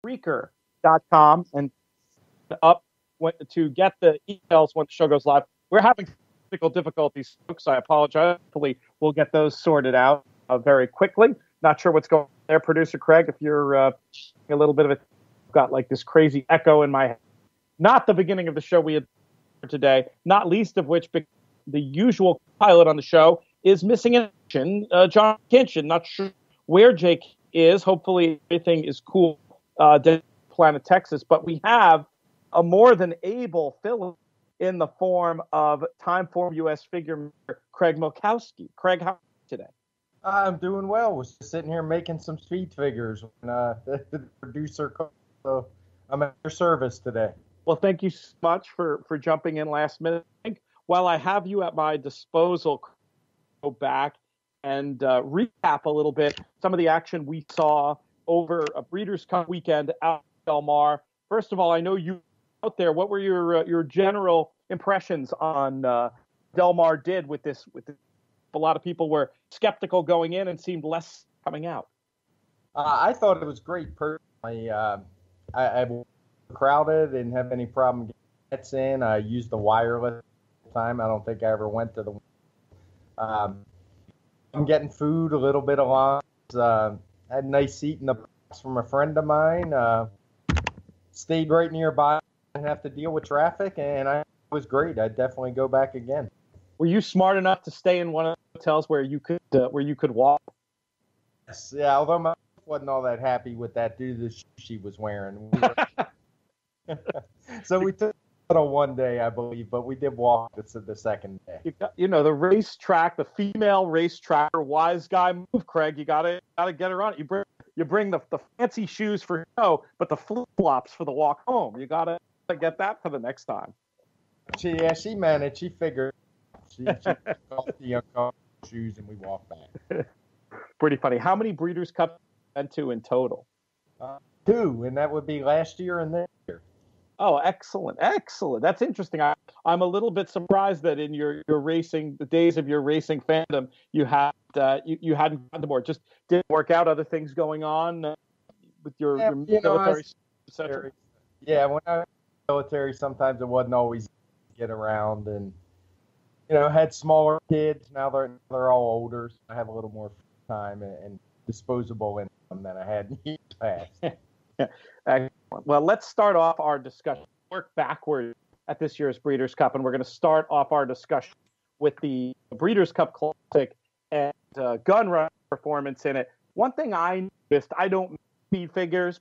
Spreaker.com and up to get the emails when the show goes live. We're having technical difficulties, folks. I apologize. Hopefully, we'll get those sorted out very quickly. Not sure what's going on there, Producer Craig. If you're a little bit of it, got like this crazy echo in my head. Not the beginning of the show we had today, not least of which the usual pilot on the show is missing in action. John Kinchin, not sure where Jake is. Hopefully, everything is cool down Planet Texas, but we have a more than able fill in the form of Timeform U.S. figure maker Craig Milkowski. Craig, how are you today? I'm doing well. Was sitting here making some speed figures when the producer called, so I'm at your service today. Well, thank you so much for jumping in last minute. While I have you at my disposal, go back and recap a little bit some of the action we saw over a Breeders' Cup weekend out at Del Mar. First of all, I know you out there. What were your general impressions on Del Mar did with this? A lot of people were skeptical going in and seemed less coming out. I thought it was great. Personally, I crowded, didn't have any problem getting nets in. I used the wireless time. I don't think I ever went to the. I'm getting food, a little bit of lunch. Had a nice seat in the box from a friend of mine. Stayed right nearby. Didn't have to deal with traffic, and it was great. I'd definitely go back again. Were you smart enough to stay in one of the hotels where you could walk? Yes, yeah. Although my wife wasn't all that happy with that due to the shoes she was wearing. So we took it on one day, I believe, but we did walk the second day. The racetrack, the female racetracker, wise guy move, Craig. You gotta get her on it. You bring the fancy shoes for show, but the flip flops for the walk home. You gotta get that for the next time. She managed. She figured. She got the uncomfortable shoes, and we walked back. Pretty funny. How many Breeders' Cups went to in total? 2, and that would be last year and this year. Oh, excellent. That's interesting. I'm a little bit surprised that in your racing, the days of your racing fandom, you hadn't gone to more. Just didn't work out. Other things going on with your military. Yeah, when I was in the military, sometimes it wasn't always easy to get around, and had smaller kids. Now they're all older, so I have a little more time and disposable income than I had in the past. Excellent. Well, let's start off our discussion. Work backward at this year's Breeders' Cup, and we're going to start off our discussion with the Breeders' Cup Classic and gun run performance in it. One thing I noticed, I don't speed figures.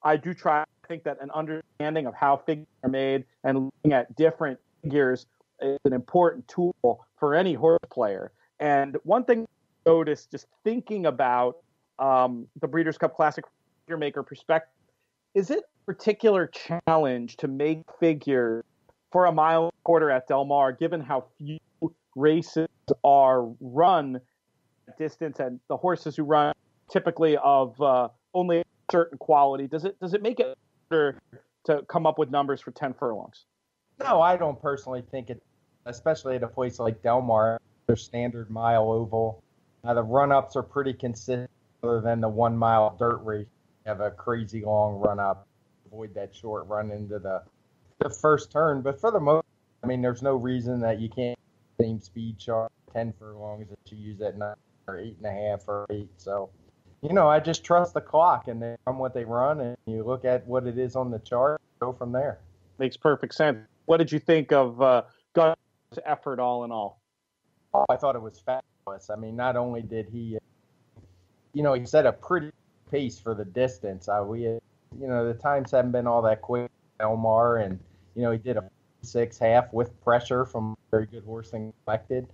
I do try to think that an understanding of how figures are made and looking at different figures is an important tool for any horse player. And one thing I noticed just thinking about the Breeders' Cup Classic figure maker perspective, is it a particular challenge to make figures for a mile and a quarter at Del Mar, given how few races are run at distance and the horses who run typically of only a certain quality? Does it make it harder to come up with numbers for 10 furlongs? No, I don't personally think it, especially at a place like Del Mar, their standard mile oval. The run-ups are pretty consistent other than the 1 mile dirt race. Have a crazy long run up, avoid that short run into the first turn. But for the most, there's no reason that you can't use the same speed chart 10 furlongs that you use at 9 or 8.5 or 8. So, I just trust the clock and they run what they run, and you look at what it is on the chart, go from there. Makes perfect sense. What did you think of Gunn's effort all in all? Oh, I thought it was fabulous. Not only did he, he set a pretty pace for the distance. The times haven't been all that quick at Del Mar, and he did a 6.5 with pressure from a very good horse and collected.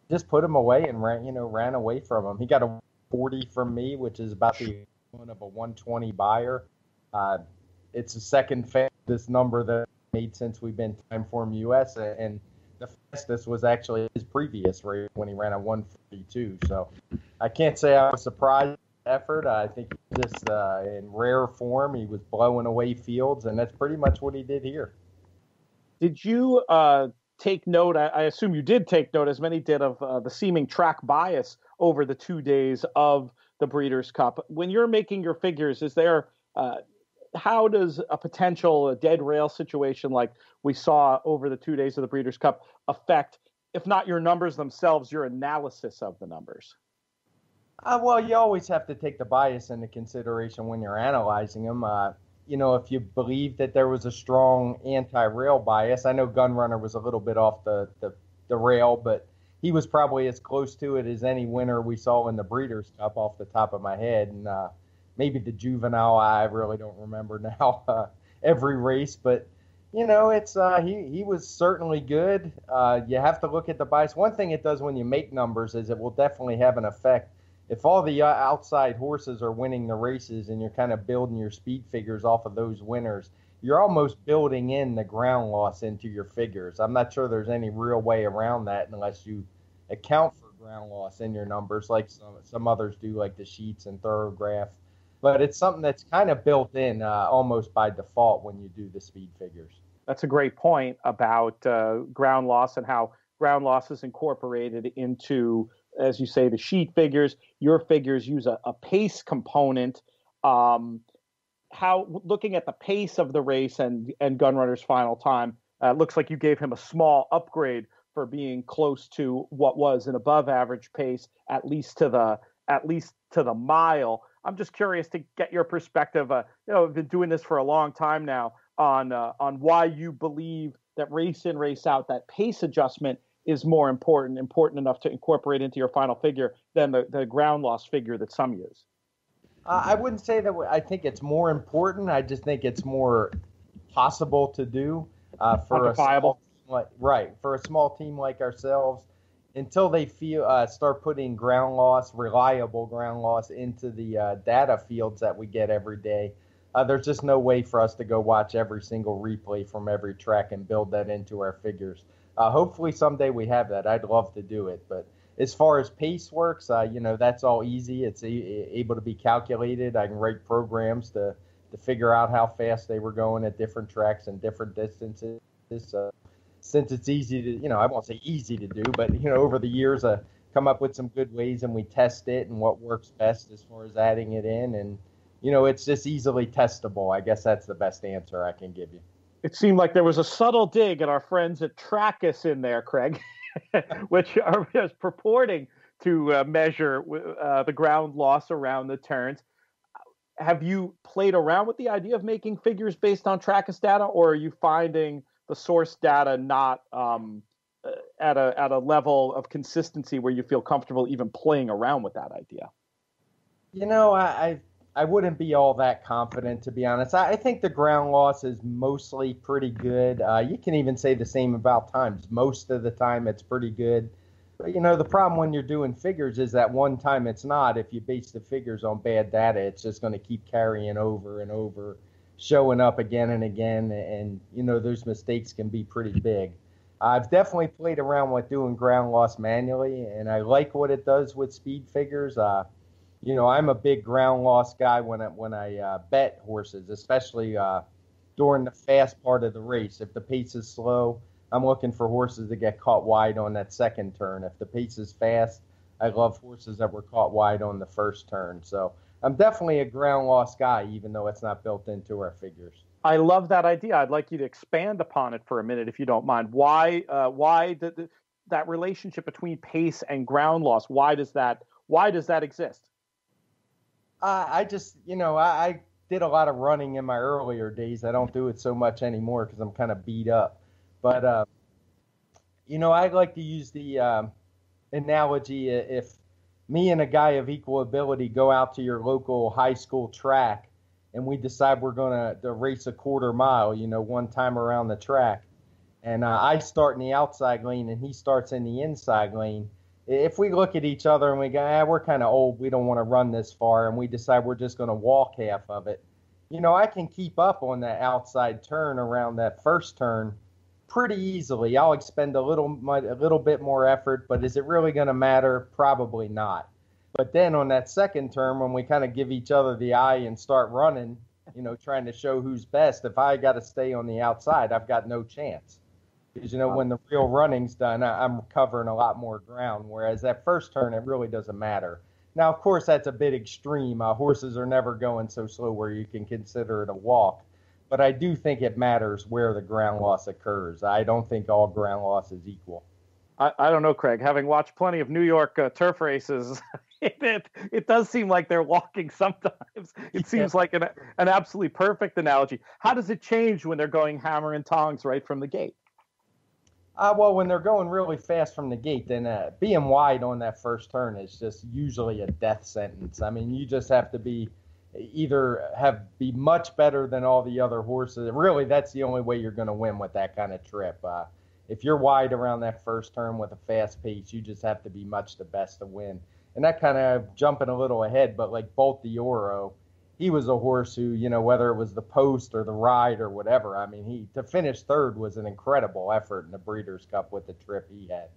Just put him away and ran away from him. He got a 40 from me, which is about the equivalent of a 120 buyer. It's the second fastest number that I made since we've been Timeform US, and the fastest was actually his previous race when he ran a 142. So I can't say I was surprised. Effort. I think just in rare form, he was blowing away fields, and that's pretty much what he did here. Did you take note? I assume you did take note, as many did, of the seeming track bias over the 2 days of the Breeders' Cup. When you're making your figures, is there how does a potential dead rail situation like we saw over the 2 days of the Breeders' Cup affect, if not your numbers themselves, your analysis of the numbers? Well, you always have to take the bias into consideration when you're analyzing them. If you believe that there was a strong anti-rail bias, I know Gunrunner was a little bit off the rail, but he was probably as close to it as any winner we saw in the Breeders' Cup off the top of my head. And maybe the Juvenile, I really don't remember now every race, but it's he was certainly good. You have to look at the bias. One thing it does when you make numbers is it will definitely have an effect. If all the outside horses are winning the races and you're kind of building your speed figures off of those winners, you're almost building in the ground loss into your figures. I'm not sure there's any real way around that unless you account for ground loss in your numbers like some others do, like the sheets and Thoroughgraph. But it's something that's kind of built in almost by default when you do the speed figures. That's a great point about ground loss and how ground loss is incorporated into, as you say, the sheet figures. Your figures use a pace component. How, looking at the pace of the race and Gunrunner's final time, looks like you gave him a small upgrade for being close to what was an above average pace, at least to the mile. I'm just curious to get your perspective. I've been doing this for a long time now on why you believe that race in, race out, that pace adjustment is more important enough to incorporate into your final figure than the ground loss figure that some use. I wouldn't say that I think it's more important. I just think it's more possible to do for a small team for a small team like ourselves. Until they start putting reliable ground loss into the data fields that we get every day, there's just no way for us to go watch every single replay from every track and build that into our figures. Hopefully someday we have that. I'd love to do it, but as far as pace works, that's all easy. It's able to be calculated. I can write programs to figure out how fast they were going at different tracks and different distances. Since it's easy to, I won't say easy to do, but, over the years, come up with some good ways and we test it and what works best as far as adding it in. And, it's just easily testable. I guess that's the best answer I can give you. It seemed like there was a subtle dig at our friends at Trackus in there, Craig, which is purporting to measure the ground loss around the turns. Have you played around with the idea of making figures based on Trackus data, or are you finding the source data not at a level of consistency where you feel comfortable even playing around with that idea? I wouldn't be all that confident, to be honest. I think the ground loss is mostly pretty good. You can even say the same about times. Most of the time it's pretty good. But, the problem when you're doing figures is that one time it's not. If you base the figures on bad data, it's just going to keep carrying over and over, showing up again and again. And, those mistakes can be pretty big. I've definitely played around with doing ground loss manually, and I like what it does with speed figures. I'm a big ground loss guy when I bet horses, especially during the fast part of the race. If the pace is slow, I'm looking for horses that get caught wide on that second turn. If the pace is fast, I love horses that were caught wide on the first turn. So I'm definitely a ground loss guy, even though it's not built into our figures. I love that idea. I'd like you to expand upon it for a minute, if you don't mind. Why that relationship between pace and ground loss? Why does that exist? I just, I did a lot of running in my earlier days. I don't do it so much anymore because I'm kind of beat up. But, I like to use the analogy, if me and a guy of equal ability go out to your local high school track and we decide we're going to race a quarter mile, one time around the track, and I start in the outside lane and he starts in the inside lane, if we look at each other and we go, we're kind of old, we don't want to run this far, and we decide we're just going to walk half of it, I can keep up on that outside turn around that first turn pretty easily. I'll expend a little bit more effort, but is it really going to matter? Probably not. But then on that second turn, when we kind of give each other the eye and start running, trying to show who's best, if I got to stay on the outside, I've got no chance. Because, when the real running's done, I'm covering a lot more ground. Whereas that first turn, it really doesn't matter. Now, of course, that's a bit extreme. Horses are never going so slow where you can consider it a walk. But I do think it matters where the ground loss occurs. I don't think all ground loss is equal. I don't know, Craig. Having watched plenty of New York turf races, it does seem like they're walking sometimes. It seems like an absolutely perfect analogy. How does it change when they're going hammer and tongs right from the gate? Well, when they're going really fast from the gate, then being wide on that first turn is just usually a death sentence. I mean, you just have to be much better than all the other horses. Really, that's the only way you're going to win with that kind of trip. If you're wide around that first turn with a fast pace, you just have to be much the best to win. And that kind of jumping a little ahead, but like Bolt d'Oro, he was a horse who, whether it was the post or the ride or whatever, I mean, to finish third was an incredible effort in the Breeders' Cup with the trip he had.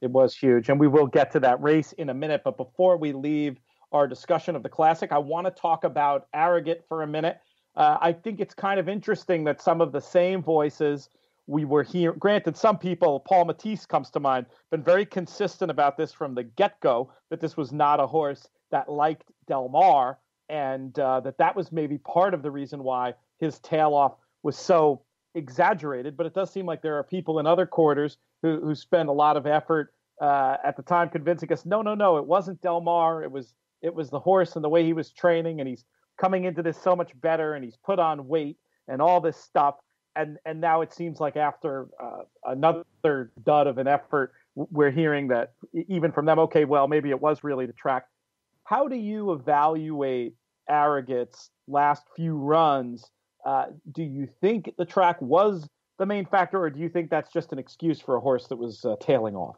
It was huge, and we will get to that race in a minute. But before we leave our discussion of the Classic, I want to talk about Arrogate for a minute. I think it's kind of interesting that some of the same voices we were here. Granted, some people, Paul Matisse comes to mind, been very consistent about this from the get-go, that this was not a horse that liked Del Mar, and that was maybe part of the reason why his tail off was so exaggerated. But it does seem like there are people in other quarters who spend a lot of effort at the time convincing us, no, it wasn't Del Mar. It was the horse and the way he was training, and he's coming into this so much better, and he's put on weight and all this stuff. And now it seems like after another dud of an effort, we're hearing that even from them, okay, well, maybe it was really the track. How do you evaluate Arrogate's last few runs? Do you think the track was the main factor, or do you think that's just an excuse for a horse that was tailing off?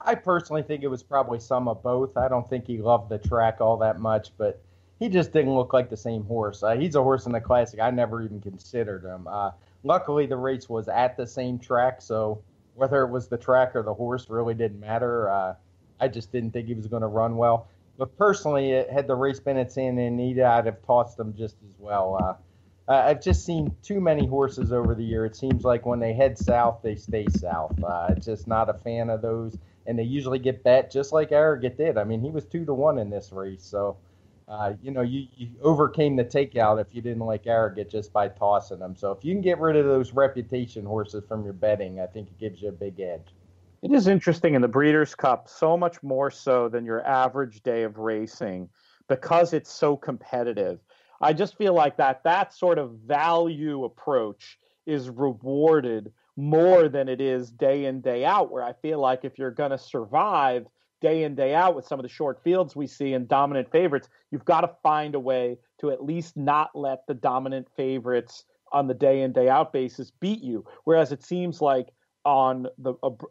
I personally think it was probably some of both. I don't think he loved the track all that much, but he just didn't look like the same horse. He's a horse in the Classic. I never even considered him. Luckily, the race was at the same track, so whether it was the track or the horse really didn't matter. I just didn't think he was going to run well. But personally, had the race been at Santa Anita, I'd have tossed him just as well. I've just seen too many horses over the year. It seems like when they head south, they stay south. Just not a fan of those, and they usually get bet just like Arrogate did. I mean, he was 2-1 in this race, so you overcame the takeout if you didn't like Arrogate just by tossing them. So if you can get rid of those reputation horses from your betting, I think it gives you a big edge. It is interesting in the Breeders' Cup, so much more so than your average day of racing, because it's so competitive. I just feel like that sort of value approach is rewarded more than it is day in, day out, where I feel like if you're going to survive day in, day out with some of the short fields we see and dominant favorites, you've got to find a way to at least not let the dominant favorites on the day in, day out basis beat you. Whereas it seems like on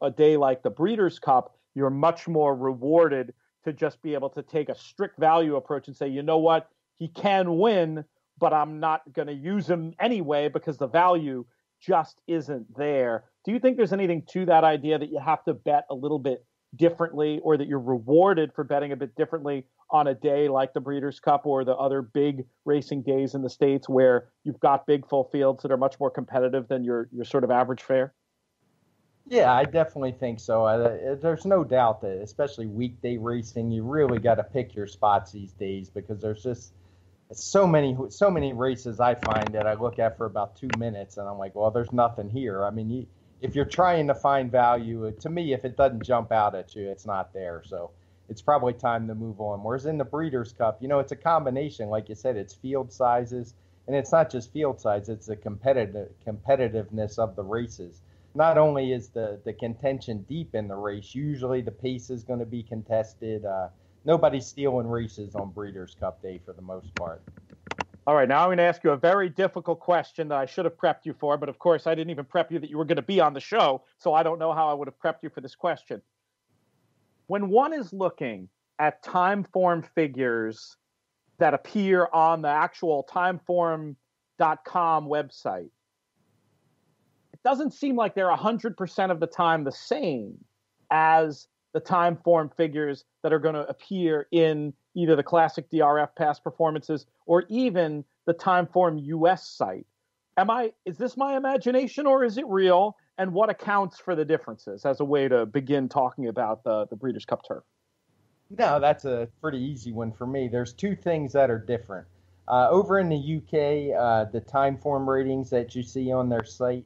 a day like the Breeders' Cup, you're much more rewarded to just be able to take a strict value approach and say, you know what, he can win, but I'm not going to use him anyway because the value just isn't there. Do you think there's anything to that idea that you have to bet a little bit differently, or that you're rewarded for betting a bit differently on a day like the Breeders' Cup or the other big racing days in the States where you've got big full fields that are much more competitive than your sort of average fare? Yeah, I definitely think so. There's no doubt that, especially weekday racing, you really got to pick your spots these days, because there's just so many races I find that I look at for about 2 minutes and I'm like, well, there's nothing here. I mean, if you're trying to find value, to me, if it doesn't jump out at you, it's not there. So it's probably time to move on. Whereas in the Breeders' Cup, it's a combination. Like you said, it's field sizes, and it's not just field size, it's the competitiveness of the races. Not only is the contention deep in the race, usually the pace is going to be contested. Nobody's stealing races on Breeders' Cup Day for the most part. All right, now I'm going to ask you a very difficult question that I should have prepped you for, but of course I didn't even prep you that you were going to be on the show, so I don't know how I would have prepped you for this question. When one is looking at Timeform figures that appear on the actual Timeform.com website, it doesn't seem like they're 100% of the time the same as the Timeform figures that are going to appear in either the Classic DRF past performances or even the Timeform US site. Is this my imagination or is it real? And what accounts for the differences as a way to begin talking about the Breeders' Cup turf? No, that's a pretty easy one for me. There's two things that are different. Over in the UK, the Timeform ratings that you see on their site,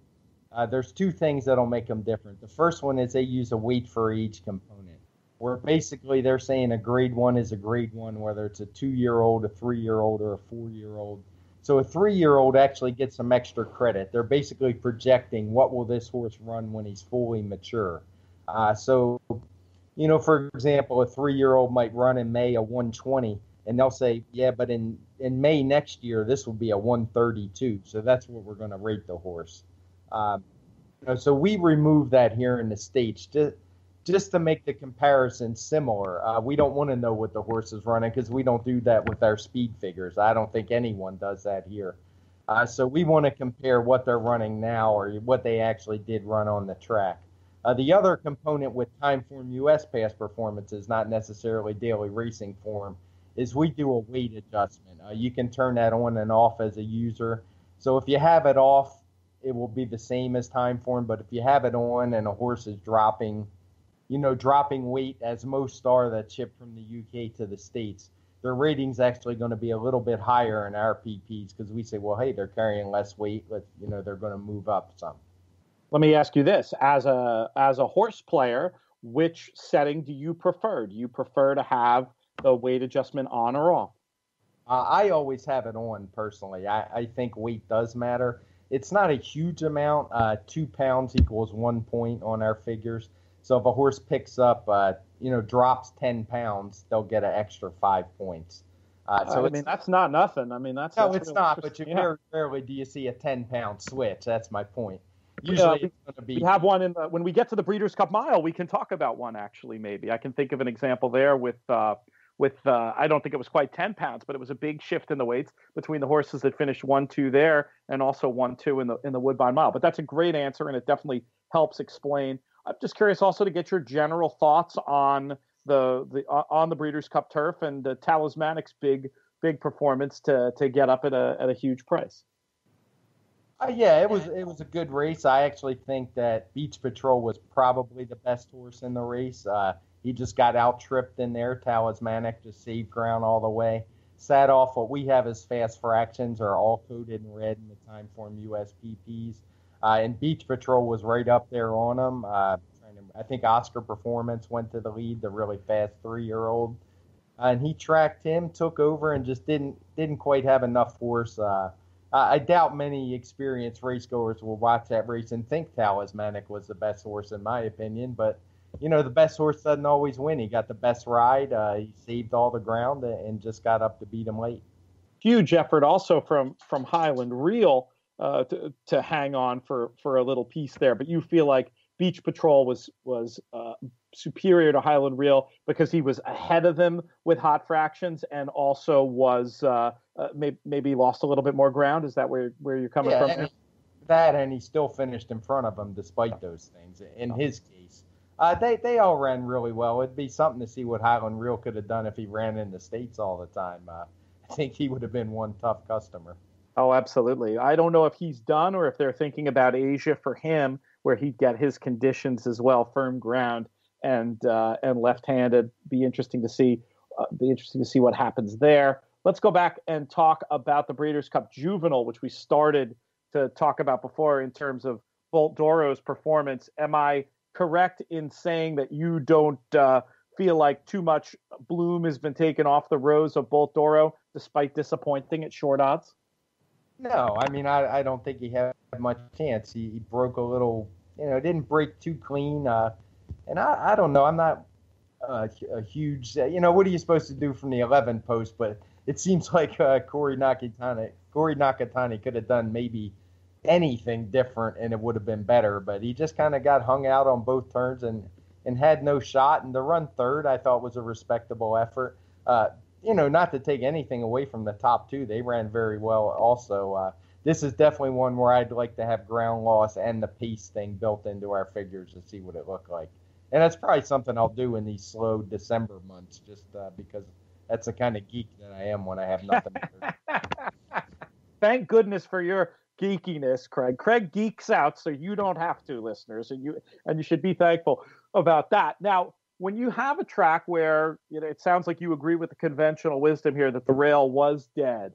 there's two things that'll make them different. The first one is they use a weight for each component, where basically they're saying a grade one is a grade one, whether it's a 2-year-old, a 3-year-old, or a 4-year-old. So a 3-year-old actually gets some extra credit. They're basically projecting what will this horse run when he's fully mature. So for example, a 3-year-old might run in May a 120, and they'll say, yeah, but in May next year, this will be a 132. So that's what we're going to rate the horse. So we remove that here in the States just to make the comparison similar. We don't want to know what the horse is running because we don't do that with our speed figures. I don't think anyone does that here. So we want to compare what they're running now or what they actually did run on the track. The other component with Timeform US past performance is not necessarily daily racing form, is we do a weight adjustment. You can turn that on and off as a user. So if you have it off, it will be the same as Timeform, but if you have it on and a horse is dropping weight, as most are that ship from the UK to the States, their rating's actually going to be a little bit higher in our PPs because we say, well, hey, they're carrying less weight. They're going to move up some. Let me ask you this: as a horse player, which setting do you prefer? Do you prefer to have the weight adjustment on or off? I always have it on personally. I think weight does matter. It's not a huge amount. 2 pounds equals 1 point on our figures. So if a horse picks up, drops 10 pounds, they'll get an extra 5 points. That's not nothing. That's it's really not. But very rarely do you see a 10-pound switch. That's my point. Usually it's going to be. We have one when we get to the Breeders' Cup Mile. We can talk about one actually. Maybe I can think of an example there with I don't think it was quite 10 pounds, but it was a big shift in the weights between the horses that finished 1-2 there and also 1-2 in the Woodbine Mile. But that's a great answer, and it definitely helps explain. I'm just curious also to get your general thoughts on the Breeders' Cup turf and the Talismanic's big performance to get up at a huge price. Yeah, it was a good race. I actually think that Beach Patrol was probably the best horse in the race. He just got out-tripped in there. Talismanic just saved ground all the way. Sat off what we have as fast fractions are all coded in red in the Timeform US PPs. And Beach Patrol was right up there on him. I think Oscar Performance went to the lead, the really fast 3-year-old. And he tracked him, took over, and just didn't quite have enough force. I doubt many experienced racegoers will watch that race and think Talismanic was the best horse, in my opinion. But, the best horse doesn't always win. He got the best ride. He saved all the ground and just got up to beat him late. Huge effort also from Highland Reel to hang on for a little piece there. But you feel like Beach Patrol was superior to Highland Reel because he was ahead of them with hot fractions and also was maybe lost a little bit more ground. Is that where you're coming from? And he still finished in front of him despite those things. In his case, they all ran really well. It'd be something to see what Highland Reel could have done if he ran in the States all the time. I think he would have been one tough customer. Oh, absolutely. I don't know if he's done or if they're thinking about Asia for him, where he'd get his conditions as well, firm ground and left-handed. Be interesting to see what happens there. Let's go back and talk about the Breeders' Cup Juvenile, which we started to talk about before in terms of Bolt Doro's performance. Am I correct in saying that you don't feel like too much bloom has been taken off the rose of Bolt Doro, despite disappointing at short odds? No, I don't think he had much chance. He broke a little, didn't break too clean. And I don't know. I'm not a huge, what are you supposed to do from the 11 post? But it seems like Corey Nakatani could have done maybe anything different and it would have been better. But he just kind of got hung out on both turns and had no shot. And the run third, I thought, was a respectable effort. Not to take anything away from the top two. They ran very well also. This is definitely one where I'd like to have ground loss and the pace thing built into our figures to see what it looked like. And that's probably something I'll do in these slow December months just because that's the kind of geek that I am when I have nothing to do. Thank goodness for your geekiness, Craig. Craig geeks out, so you don't have to, listeners, and you should be thankful about that. Now, when you have a track where it sounds like you agree with the conventional wisdom here that the rail was dead,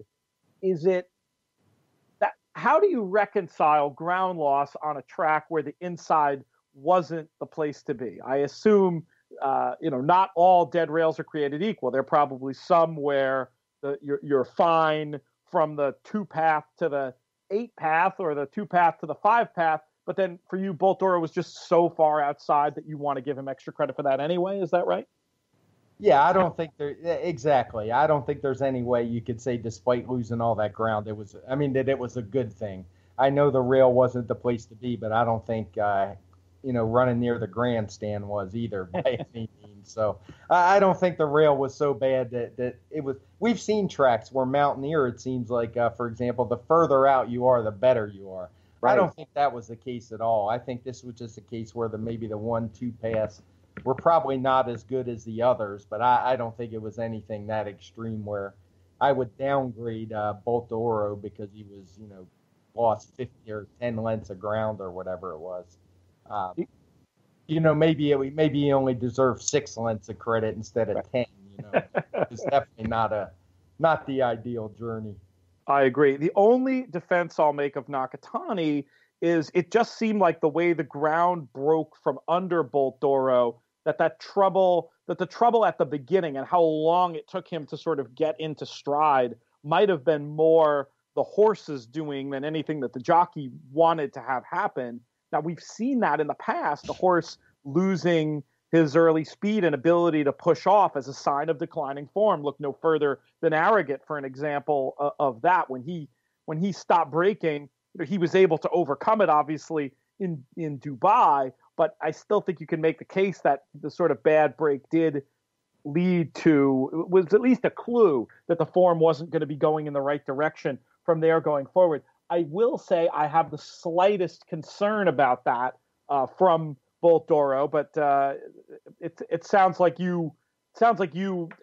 is it that how do you reconcile ground loss on a track where the inside wasn't the place to be? I assume not all dead rails are created equal. There are probably some where you're fine from the 2-path to the 8-path or the 2-path to the 5-path. But then for you, Bolt Doro was just so far outside that you want to give him extra credit for that anyway. Is that right? Yeah, I don't think exactly. I don't think there's any way you could say, despite losing all that ground, that it was a good thing. I know the rail wasn't the place to be, but I don't think running near the grandstand was either by any means. So I don't think the rail was so bad that it was. We've seen tracks where Mountaineer, it seems like, for example, the further out you are, the better you are. Right. I don't think that was the case at all. I think this was just a case where maybe the 1-2 paths were probably not as good as the others, but I don't think it was anything that extreme where I would downgrade Bolt Doro because he was, lost 50 or 10 lengths of ground or whatever it was. Maybe he only deserved 6 lengths of credit instead of 10. It's definitely not the ideal journey. I agree. The only defense I'll make of Nakatani is it just seemed like the way the ground broke from under Bolt Doro, that the trouble at the beginning and how long it took him to sort of get into stride might have been more the horses doing than anything that the jockey wanted to have happen. Now, we've seen that in the past, the horse losing his early speed and ability to push off as a sign of declining form. Look no further than Arrogant for an example of that. When he stopped breaking, he was able to overcome it, obviously, in Dubai, but I still think you can make the case that the sort of bad break was at least a clue that the form wasn't going to be going in the right direction from there going forward. I will say I have the slightest concern about that from Bolt Doro, but it sounds like you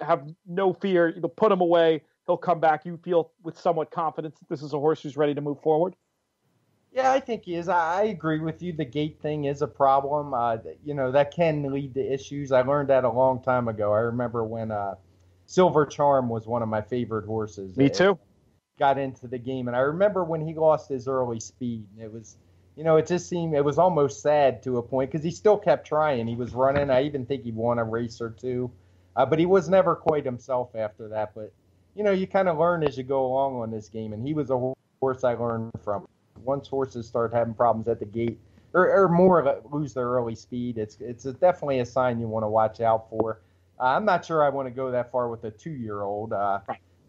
have no fear. You'll put him away. He'll come back. You feel with somewhat confidence that this is a horse who's ready to move forward? Yeah, I think he is. I agree with you. The gate thing is a problem. That can lead to issues. I learned that a long time ago. I remember when Silver Charm was one of my favorite horses. Me too. Got into the game, and I remember when he lost his early speed. It was, it just seemed it was almost sad to a point because he still kept trying. He was running. I even think he won a race or two, but he was never quite himself after that. But you kind of learn as you go along on this game, and he was a horse I learned from. Once horses start having problems at the gate or more lose their early speed, it's definitely a sign you want to watch out for. I'm not sure I want to go that far with a 2-year-old.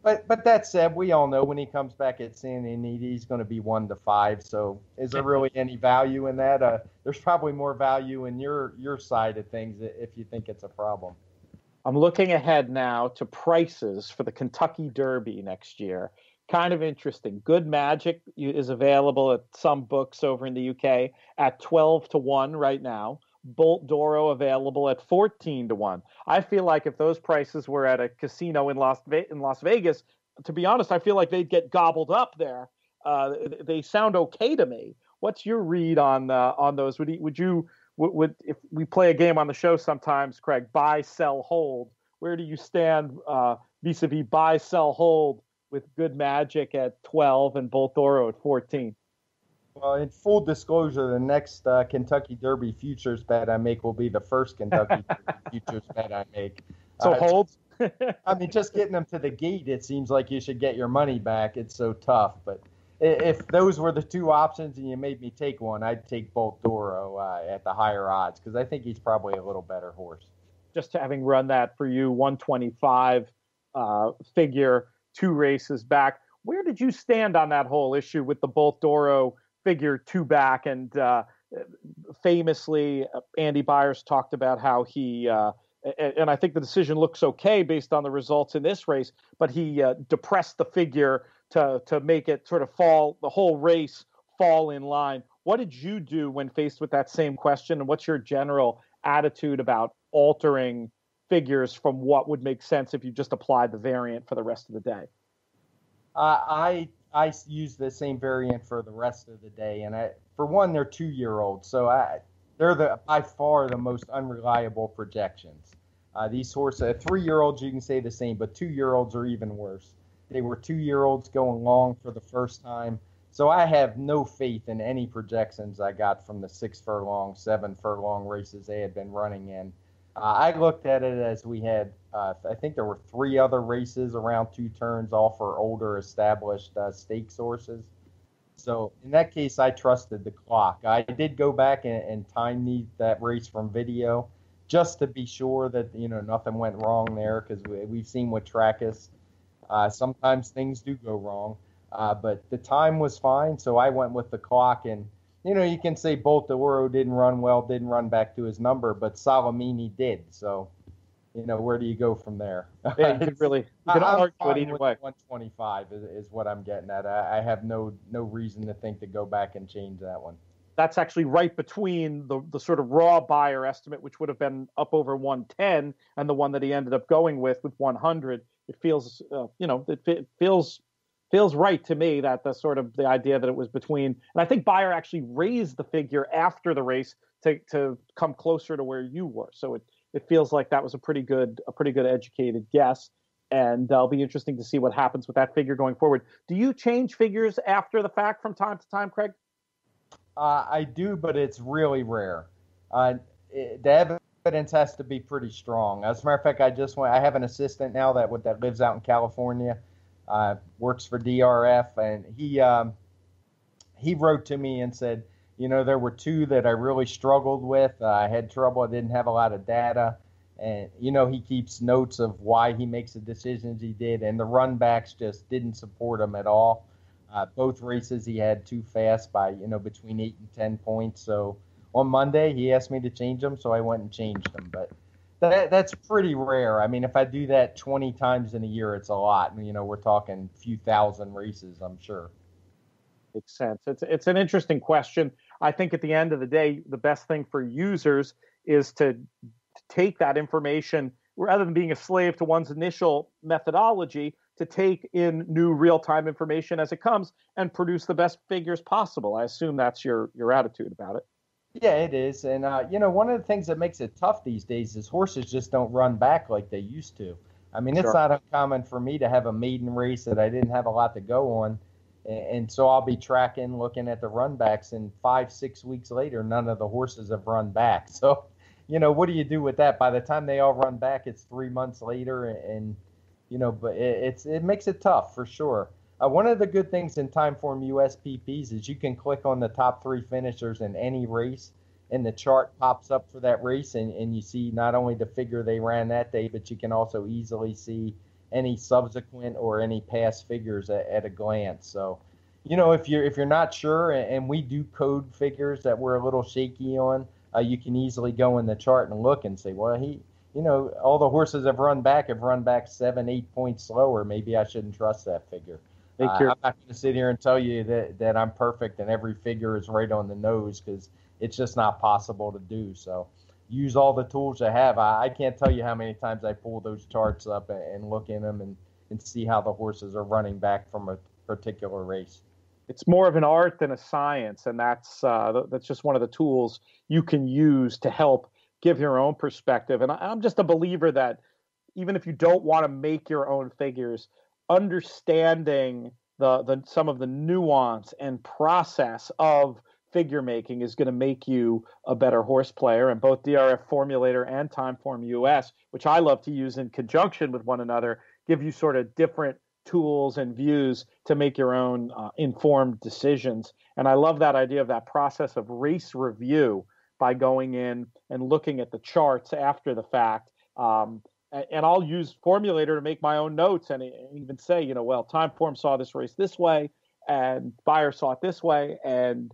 But that said, we all know when he comes back at Santa Anita, he's going to be 1-5. So is there really any value in that? There's probably more value in your side of things if you think it's a problem. I'm looking ahead now to prices for the Kentucky Derby next year. Kind of interesting. Good Magic is available at some books over in the UK at 12-1 right now. Bolt Doro available at 14-1. I feel like if those prices were at a casino in Las Vegas, to be honest, I feel like they'd get gobbled up there. They sound okay to me. What's your read on those? Would if we play a game on the show sometimes, Craig, buy, sell, hold? Where do you stand vis-a-vis buy, sell, hold with Good Magic at 12 and Bolt Doro at 14? Well, in full disclosure, the next Kentucky Derby futures bet I make will be the first Kentucky Derby futures bet I make. So hold? I mean, just getting them to the gate, it seems like you should get your money back. It's so tough. But if those were the two options and you made me take one, I'd take Bolt Doro at the higher odds because I think he's probably a little better horse. Just having run that for you, 125 figure, 2 races back. Where did you stand on that whole issue with the Bolt Doro figure 2 back? And famously, Andy Byers talked about how he, and I think the decision looks okay based on the results in this race, but he depressed the figure to make it sort of fall, the whole race fall in line. What did you do when faced with that same question? And what's your general attitude about altering figures from what would make sense if you just applied the variant for the rest of the day? I use the same variant for the rest of the day, and for one, they're 2-year-olds, so they're by far the most unreliable projections. These horses, 3-year-olds, you can say the same, but 2-year-olds are even worse. They were 2-year-olds going long for the first time. So I have no faith in any projections I got from the 6 furlong, 7 furlong races they had been running in. I looked at it as we had, I think there were 3 other races around 2 turns, all for older established stakes horses. So in that case, I trusted the clock. I did go back and time that race from video just to be sure that, nothing went wrong there, because we've seen with Trackus, sometimes things do go wrong. But the time was fine, so I went with the clock. And, you can say Bolt d'Oro didn't run well, didn't run back to his number, but Salamini did. So, where do you go from there? Yeah, you could argue it either way. 125 is what I'm getting at. I have no reason to think to go back and change that one. That's actually right between the sort of raw buyer estimate, which would have been up over 110, and the one that he ended up going with 100. It feels, it feels right to me that the idea that it was between, and I think Bayer actually raised the figure after the race to come closer to where you were. So it feels like that was a pretty good educated guess, and it'll be interesting to see what happens with that figure going forward. Do you change figures after the fact from time to time, Craig? I do, but it's really rare. The evidence has to be pretty strong. As a matter of fact, I have an assistant now that lives out in California, works for DRF, and he wrote to me and said, there were 2 that I really struggled with. I had trouble. I didn't have a lot of data. And, he keeps notes of why he makes the decisions he did. And the run backs just didn't support him at all. Both races he had too fast by, between 8 and 10 points. So on Monday, he asked me to change them, so I went and changed them. But that's pretty rare. I mean, if I do that 20 times in a year, it's a lot. We're talking a few thousand races, I'm sure. Makes sense. It's an interesting question. I think at the end of the day, the best thing for users is to take that information, rather than being a slave to one's initial methodology, to take in new real-time information as it comes and produce the best figures possible. I assume that's your attitude about it. Yeah, it is. And, one of the things that makes it tough these days is horses just don't run back like they used to. I mean, it's not uncommon for me to have a maiden race that I didn't have a lot to go on. And so I'll be tracking, looking at the run backs, and 5-6 weeks later, none of the horses have run back. So, what do you do with that? By the time they all run back, it's 3 months later, and but it makes it tough for sure. One of the good things in Timeform US PPs is you can click on the top 3 finishers in any race, and the chart pops up for that race, and you see not only the figure they ran that day, but you can also easily see any subsequent or any past figures at a glance. So, if you're not sure, and we do code figures that we're a little shaky on, you can easily go in the chart and look and say, well, all the horses have run back 7-8 points slower. Maybe I shouldn't trust that figure. I'm not going to sit here and tell you that I'm perfect and every figure is right on the nose, because it's just not possible to do. So use all the tools you have. I can't tell you how many times I pull those charts up and look in them and see how the horses are running back from a particular race. It's more of an art than a science, and that's just one of the tools you can use to help give your own perspective. And I'm just a believer that even if you don't want to make your own figures, understanding some of the nuance and process of figure making is going to make you a better horse player. And both DRF Formulator and Timeform US, which I love to use in conjunction with one another, give you sort of different tools and views to make your own informed decisions. And I love that idea of that process of race review by going in and looking at the charts after the fact. And I'll use Formulator to make my own notes and even say, Timeform saw this race this way and Bayer saw it this way. And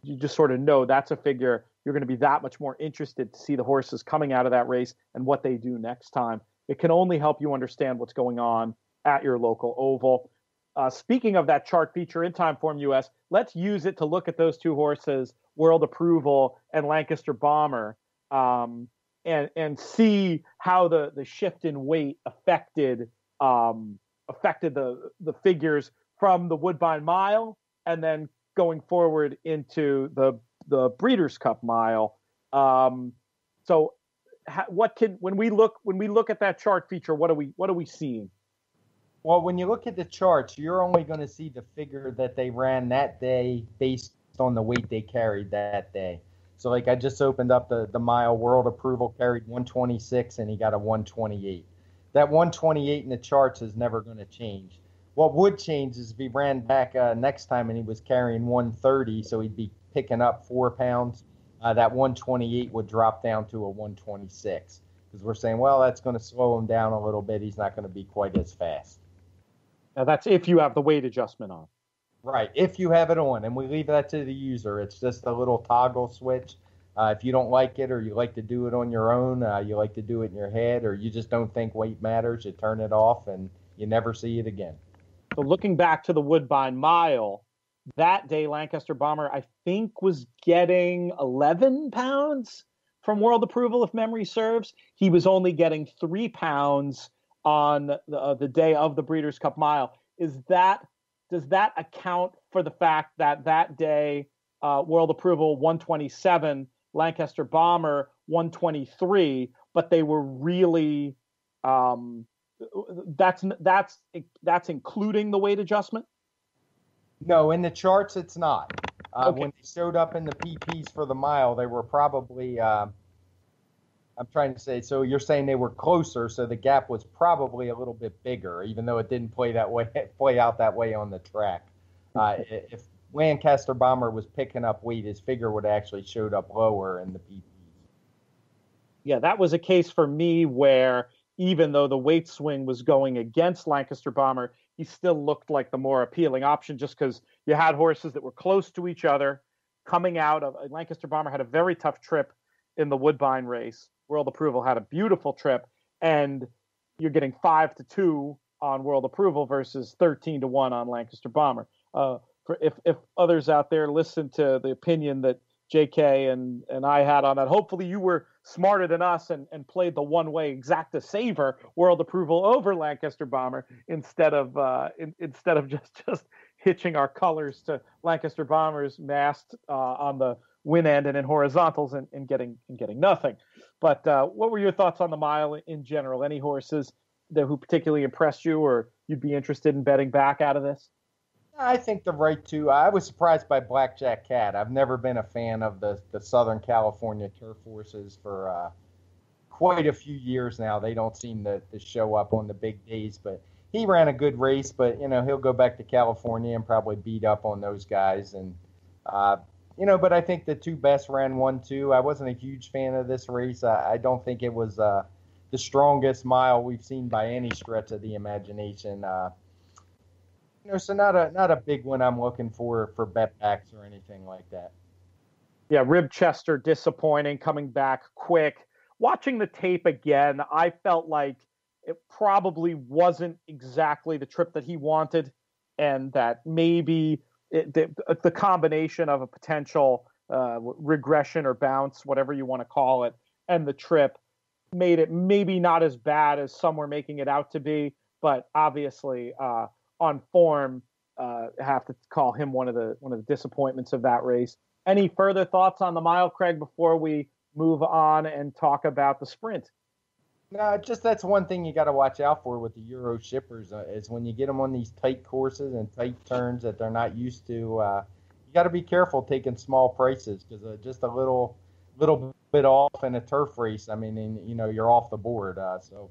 you just sort of know that's a figure you're going to be that much more interested to see the horses coming out of that race and what they do next time. It can only help you understand what's going on at your local oval. Speaking of that chart feature in Timeform US, let's use it to look at those 2 horses, World Approval and Lancaster Bomber, and see how the shift in weight affected the figures from the Woodbine Mile and then going forward into the Breeders' Cup Mile. So when we look at that chart feature, what are we seeing? Well, when you look at the charts, you're only going to see the figure that they ran that day based on the weight they carried that day. So, like, I just opened up the mile. World Approval carried 126, and he got a 128. That 128 in the charts is never going to change. What would change is if he ran back next time and he was carrying 130, so he'd be picking up 4 pounds. That 128 would drop down to a 126 because we're saying, well, that's going to slow him down a little bit. He's not going to be quite as fast. Now, that's if you have the weight adjustment on. Right, if you have it on, and we leave that to the user. It's just a little toggle switch. If you don't like it or you like to do it on your own, you like to do it in your head, or you just don't think weight matters, you turn it off and you never see it again. So looking back to the Woodbine Mile, that day Lancaster Bomber, I think, was getting 11 pounds from World Approval, if memory serves. He was only getting 3 pounds on the day of the Breeders' Cup Mile. Does that account for the fact that day World Approval 127, Lancaster Bomber 123, but they were really that's including the weight adjustment? No, in the charts it's not. Okay. When they showed up in the PPs for the mile, they were probably I'm trying to say, so you're saying they were closer, so the gap was probably a little bit bigger, even though it didn't play out that way on the track. If Lancaster Bomber was picking up weight, his figure would have actually showed up lower in the PPs. Yeah, that was a case for me where even though the weight swing was going against Lancaster Bomber, he still looked like the more appealing option just because you had horses that were close to each other coming out of Lancaster Bomber had a very tough trip in the Woodbine race. World Approval had a beautiful trip, and you're getting 5-2 on World Approval versus 13-1 on Lancaster Bomber. If others out there listen to the opinion that JK and I had on that, hopefully you were smarter than us and played the one-way exacta saver World Approval over Lancaster Bomber instead of just hitching our colors to Lancaster Bomber's mast on the win end and in horizontals and getting nothing. But what were your thoughts on the mile in general? Any horses who particularly impressed you or you'd be interested in betting back out of this? I think the right two. I was surprised by Blackjack Cat. I've never been a fan of the Southern California turf horses for quite a few years now. They don't seem to show up on the big days, but he ran a good race. But he'll go back to California and probably beat up on those guys. And but I think the two best ran 1-2. I wasn't a huge fan of this race. I don't think it was the strongest mile we've seen by any stretch of the imagination. So not a big one I'm looking for bet backs or anything like that. Yeah, Ribchester disappointing, coming back quick. Watching the tape again, I felt like it probably wasn't exactly the trip that he wanted, and that maybe the combination of a potential regression or bounce, whatever you want to call it, and the trip made it maybe not as bad as some were making it out to be, but obviously on form, have to call him one of the disappointments of that race. Any further thoughts on the mile, Craig, before we move on and talk about the sprint? No, just that's one thing you got to watch out for with the Euro shippers is when you get them on these tight courses and tight turns that they're not used to. You got to be careful taking small prices because just a little bit off in a turf race, I mean, you're off the board. So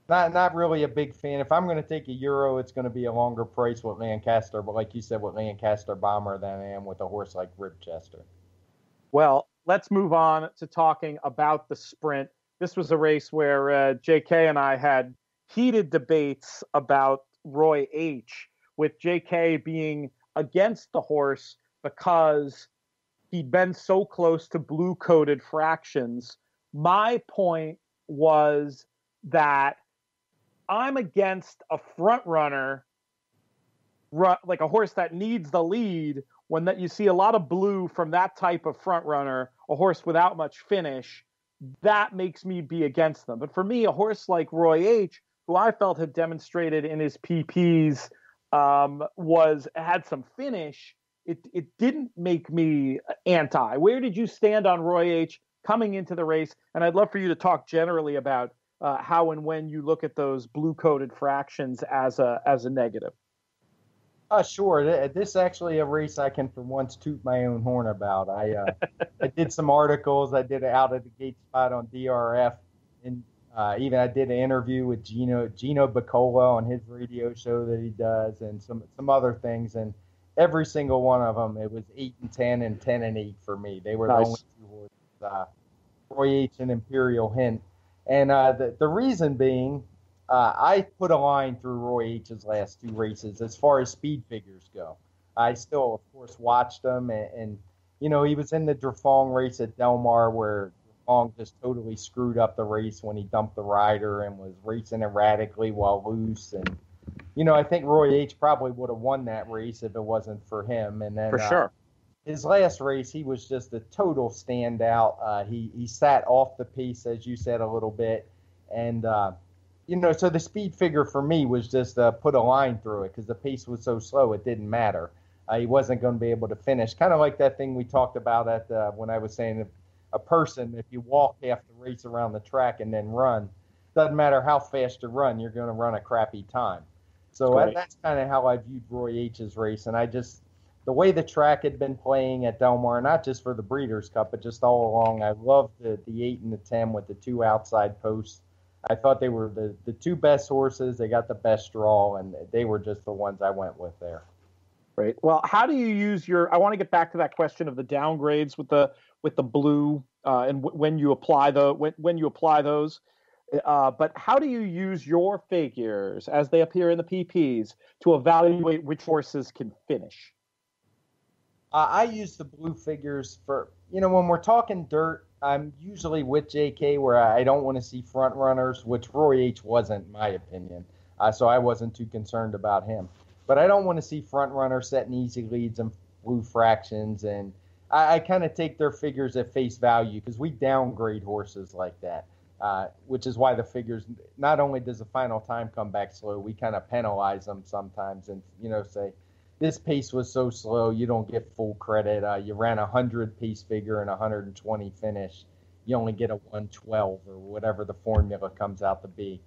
not really a big fan. If I'm going to take a Euro, it's going to be a longer price with Lancaster, but like you said, with Lancaster Bomber than I am with a horse like Ribchester. Well, let's move on to talking about the sprint. This was a race where JK and I had heated debates about Roy H., with JK being against the horse because he'd been so close to blue-coated fractions. My point was that I'm against a front runner, like a horse that needs the lead, when that you see a lot of blue from that type of front runner, a horse without much finish. That makes me be against them. But for me, a horse like Roy H., who I felt had demonstrated in his PPs, had some finish. It didn't make me anti. Where did you stand on Roy H. coming into the race. And I'd love for you to talk generally about how and when you look at those blue-coated fractions as a negative. Sure. This is actually a race I can for once toot my own horn about. I did some articles. I did an out of the gate spot on DRF, and even I did an interview with Gino Bacola on his radio show that he does, and some other things. And every single one of them, it was 8 and 10 and 10 and 8 for me. They were nice. The only two horses, Roy H and Imperial Hint. And the reason being, I put a line through Roy H's last 2 races as far as speed figures go. I still, of course, watched them, and he was in the Drefong race at Del Mar where Drefong just totally screwed up the race when he dumped the rider and was racing erratically while loose. And, I think Roy H probably would have won that race if it wasn't for him. And then for sure. His last race, he was just a total standout. He sat off the pace, as you said, a little bit. And, so the speed figure for me was just put a line through it because the pace was so slow it didn't matter. He wasn't going to be able to finish. Kind of like that thing we talked about when I was saying a person, if you walk half the race around the track and then run, doesn't matter how fast you run, you're going to run a crappy time. So that's kind of how I viewed Roy H's race. And the way the track had been playing at Del Mar, not just for the Breeders' Cup, but just all along, I loved the 8 and the 10 with the 2 outside posts. I thought they were the 2 best horses. They got the best draw, and they were just the ones I went with there. Great. Well, how do you use I want to get back to that question of the downgrades with the blue and when you apply those. But how do you use your figures as they appear in the PPs to evaluate which horses can finish? I use the blue figures for, when we're talking dirt, I'm usually with JK where I don't want to see front runners, which Roy H wasn't, in my opinion. So I wasn't too concerned about him. But I don't want to see front runners setting easy leads and blue fractions. And I kind of take their figures at face value because we downgrade horses like that, which is why the figures, not only does the final time come back slow, we kind of penalize them sometimes and, say, this pace was so slow, you don't get full credit. You ran 100 pace figure and 120 finish. You only get a 112 or whatever the formula comes out to be.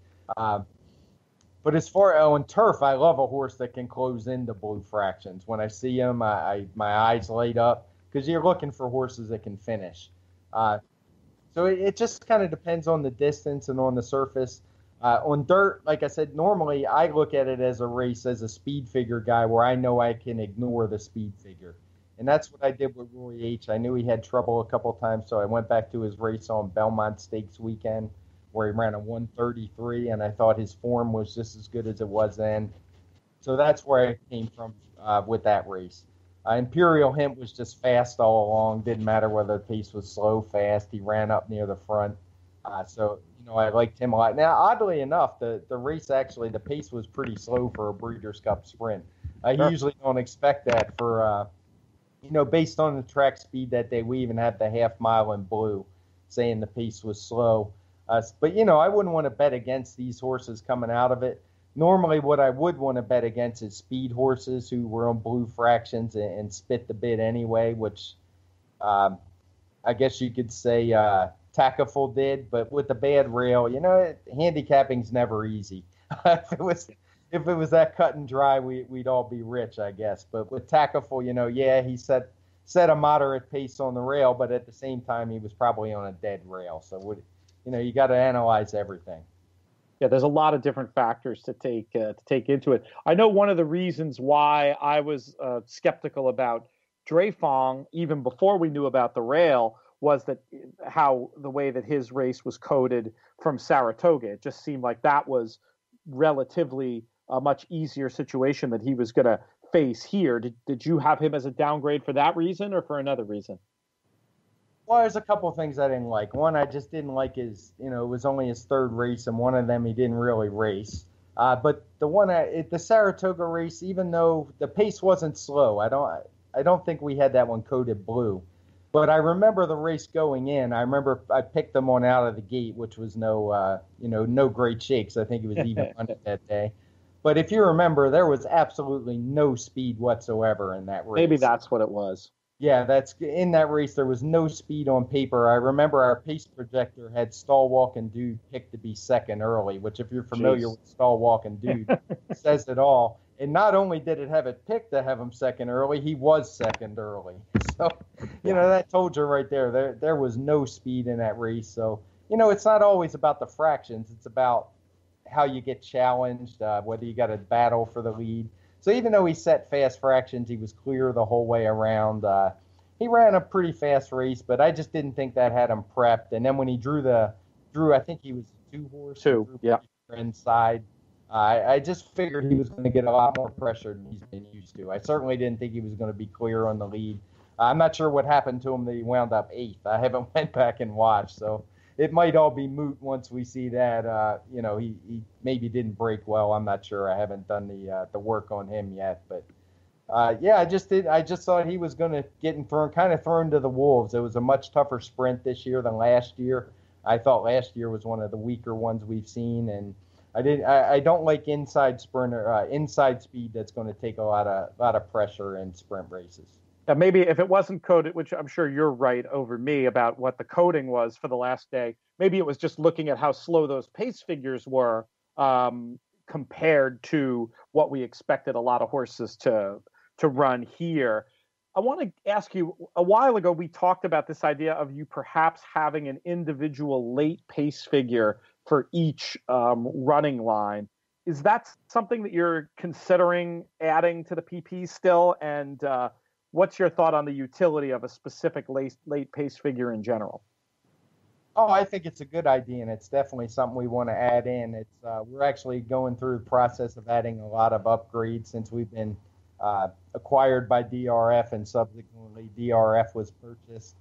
But as far on turf, I love a horse that can close into blue fractions. When I see him, my eyes light up because you're looking for horses that can finish. So it just kind of depends on the distance and on the surface. On dirt, like I said, normally I look at it as a race, as a speed figure guy where I know I can ignore the speed figure. And that's what I did with Roy H. I knew he had trouble a couple times, so I went back to his race on Belmont Stakes weekend where he ran a 133, and I thought his form was just as good as it was then. So that's where I came from with that race. Imperial Hint was just fast all along. Didn't matter whether the pace was slow, fast. He ran up near the front. So I liked him a lot. Now, oddly enough, the race actually, the pace was pretty slow for a Breeders' Cup sprint. You usually don't expect that for, based on the track speed that day. We even had the half mile in blue saying the pace was slow. But, I wouldn't want to bet against these horses coming out of it. Normally, what I would want to bet against is speed horses who were on blue fractions and spit the bid anyway, which I guess you could say Tackaful did, but with the bad rail, handicapping's never easy. If it was that cut and dry, we'd all be rich, I guess. But with Tackaful, he set a moderate pace on the rail, but at the same time, he was probably on a dead rail. So you got to analyze everything. Yeah, there's a lot of different factors to take into it. I know one of the reasons why I was skeptical about Drefong, even before we knew about the rail, was that the way that his race was coded from Saratoga. It just seemed like that was relatively a much easier situation that he was going to face here. Did you have him as a downgrade for that reason or for another reason? Well, there's a couple of things I didn't like. One, I just didn't like his, it was only his 3rd race, and one of them he didn't really race. But the one the Saratoga race, even though the pace wasn't slow, I don't think we had that one coded blue. But I remember the race going in. I remember I picked them on out of the gate, which was no great shakes. I think it was even money that day. But if you remember, there was absolutely no speed whatsoever in that race. Maybe that's what it was. Yeah, that's in that race. There was no speed on paper. I remember our pace projector had Stall Walk and Dude picked to be second early, which, if you're familiar Jeez. with Stall Walk and Dude, says it all. And not only did it have it picked to have him second early, he was second early. So, that told you right there. There was no speed in that race. So, it's not always about the fractions. It's about how you get challenged, whether you got to battle for the lead. So even though he set fast fractions, he was clear the whole way around. He ran a pretty fast race, but I just didn't think that had him prepped. And then when he drew, I think he was two horse. Yeah. Inside. I just figured he was going to get a lot more pressure than he's been used to. I certainly didn't think he was going to be clear on the lead. I'm not sure what happened to him that he wound up 8th. I haven't went back and watched, so it might all be moot once we see that. He maybe didn't break well. I'm not sure. I haven't done the work on him yet, but I just thought he was going to get thrown to the wolves. It was a much tougher sprint this year than last year. I thought last year was one of the weaker ones we've seen, and I don't like inside speed that's going to take a lot of pressure in sprint races. Maybe if it wasn't coded, which I'm sure you're right over me about what the coding was for the last day, maybe it was just looking at how slow those pace figures were compared to what we expected a lot of horses to run here. I want to ask you, a while ago, we talked about this idea of you perhaps having an individual late pace figure for each running line. Is that something that you're considering adding to the PP still? And what's your thought on the utility of a specific late pace figure in general? Oh, I think it's a good idea, and it's definitely something we want to add in. We're actually going through the process of adding a lot of upgrades since we've been acquired by DRF, and subsequently DRF was purchased.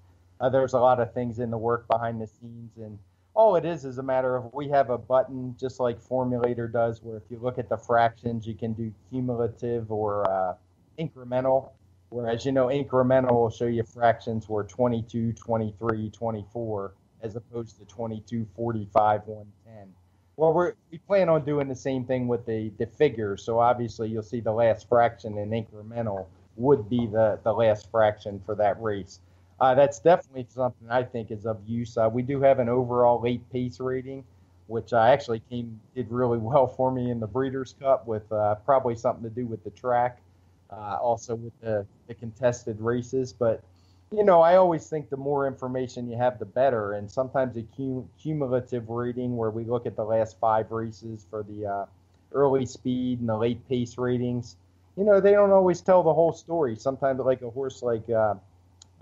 There's a lot of things in the work behind the scenes, and all it is a matter of we have a button just like Formulator does, where if you look at the fractions, you can do cumulative or incremental. Whereas, incremental will show you fractions were 22, 23, 24, as opposed to 22, 45, 110. Well, we plan on doing the same thing with the figures. So obviously you'll see the last fraction in incremental would be the last fraction for that race. That's definitely something I think is of use. We do have an overall late pace rating, which actually did really well for me in the Breeders' Cup, with probably something to do with the track. Also with the contested races. But, I always think the more information you have, the better. And sometimes a cumulative rating where we look at the last 5 races for the early speed and the late pace ratings, they don't always tell the whole story. Sometimes like a horse like,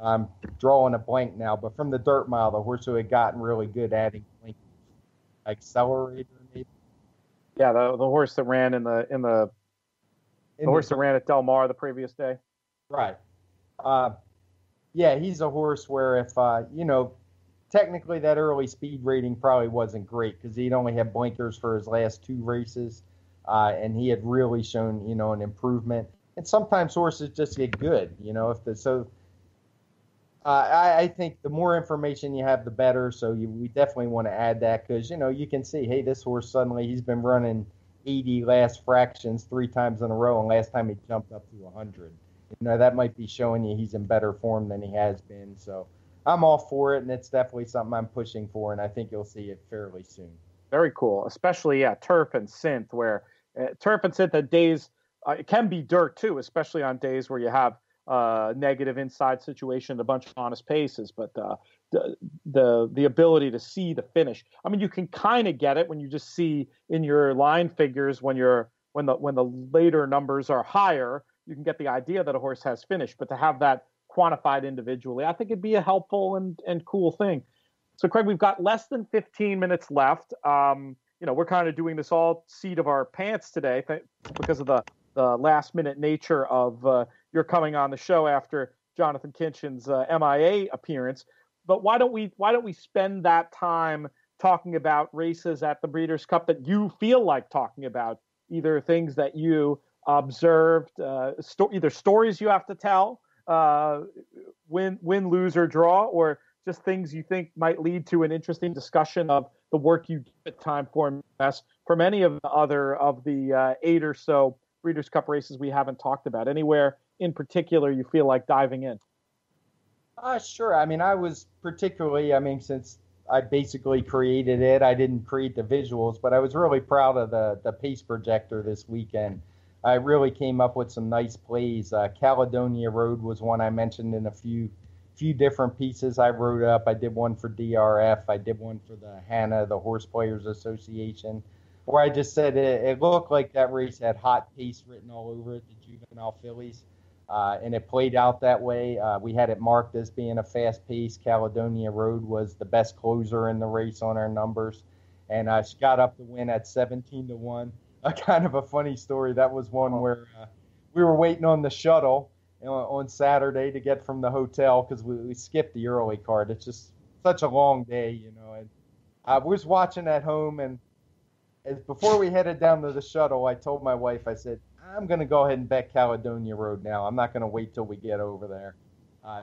I'm drawing a blank now, but from the dirt mile, the horse who had gotten really good adding blinkers, Accelerator maybe. Yeah, the horse that ran the horse that ran at Del Mar the previous day. Right. He's a horse where if, technically that early speed rating probably wasn't great because he'd only had blinkers for his last 2 races, and he had really shown, an improvement. And sometimes horses just get good, I think the more information you have, the better. So we definitely want to add that because, you can see, hey, this horse suddenly he's been running 80 last fractions 3 times in a row, and last time he jumped up to 100. That might be showing you he's in better form than he has been. So I'm all for it, and it's definitely something I'm pushing for, and I think you'll see it fairly soon. Very cool, especially turf and synth, where turf and synth at days it can be dirt too, especially on days where you have negative inside situation, a bunch of honest paces, but the ability to see the finish. I mean, you can kind of get it when you just see in your line figures when the later numbers are higher, you can get the idea that a horse has finished. But to have that quantified individually, I think it'd be a helpful and cool thing. So, Craig, we've got less than 15 minutes left. We're kind of doing this all seat of our pants today because of the last minute nature of your coming on the show after Jonathan Kinchin's MIA appearance. But why don't we spend that time talking about races at the Breeders' Cup that you feel like talking about, either things that you observed, either stories you have to tell, win, lose, or draw, or just things you think might lead to an interesting discussion of the work you do at Timeform from any of the other of the 8 or so Breeders' Cup races we haven't talked about. Anywhere in particular you feel like diving in? Sure. I mean, I was particularly, I mean, since I basically created it, I didn't create the visuals, but I was really proud of the pace projector this weekend. I really came up with some nice plays. Caledonia Road was one I mentioned in a few different pieces I wrote up. I did one for DRF. I did one for the HANA, the Horse Players Association, where I just said it looked like that race had hot pace written all over it, the juvenile fillies. And it played out that way. We had it marked as being a fast pace. Caledonia Road was the best closer in the race on our numbers. And she got up to win at 17-1. A kind of a funny story. That was one where we were waiting on the shuttle on Saturday to get from the hotel because we skipped the early card. It's just such a long day, you know. And I was watching at home, and before we headed down to the shuttle, I told my wife, I said, I'm going to go ahead and bet Caledonia Road now. I'm not going to wait till we get over there.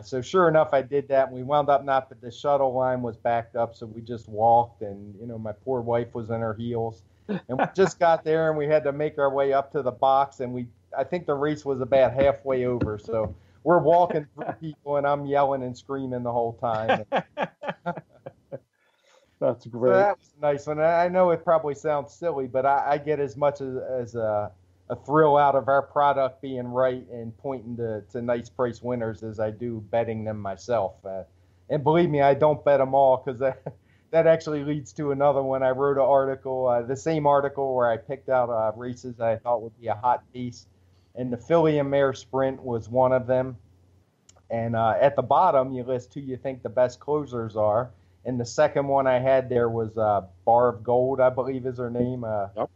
So sure enough, I did that. And we wound up not, but the shuttle line was backed up, so we just walked. And, you know, my poor wife was in her heels. And we just got there, and we had to make our way up to the box. And I think the race was about halfway over. So we're walking through people, and I'm yelling and screaming the whole time. That's great. So that was a nice one. I know it probably sounds silly, but I get as much as a thrill out of our product being right and pointing to nice price winners as I do betting them myself. And believe me, I don't bet them all because that actually leads to another one. I wrote an article, the same article where I picked out races I thought would be a hot piece, and the Filly and Mare Sprint was one of them. And at the bottom, you list who you think the best closers are. And the second one I had there was Bar of Gold, I believe is her name. Yep.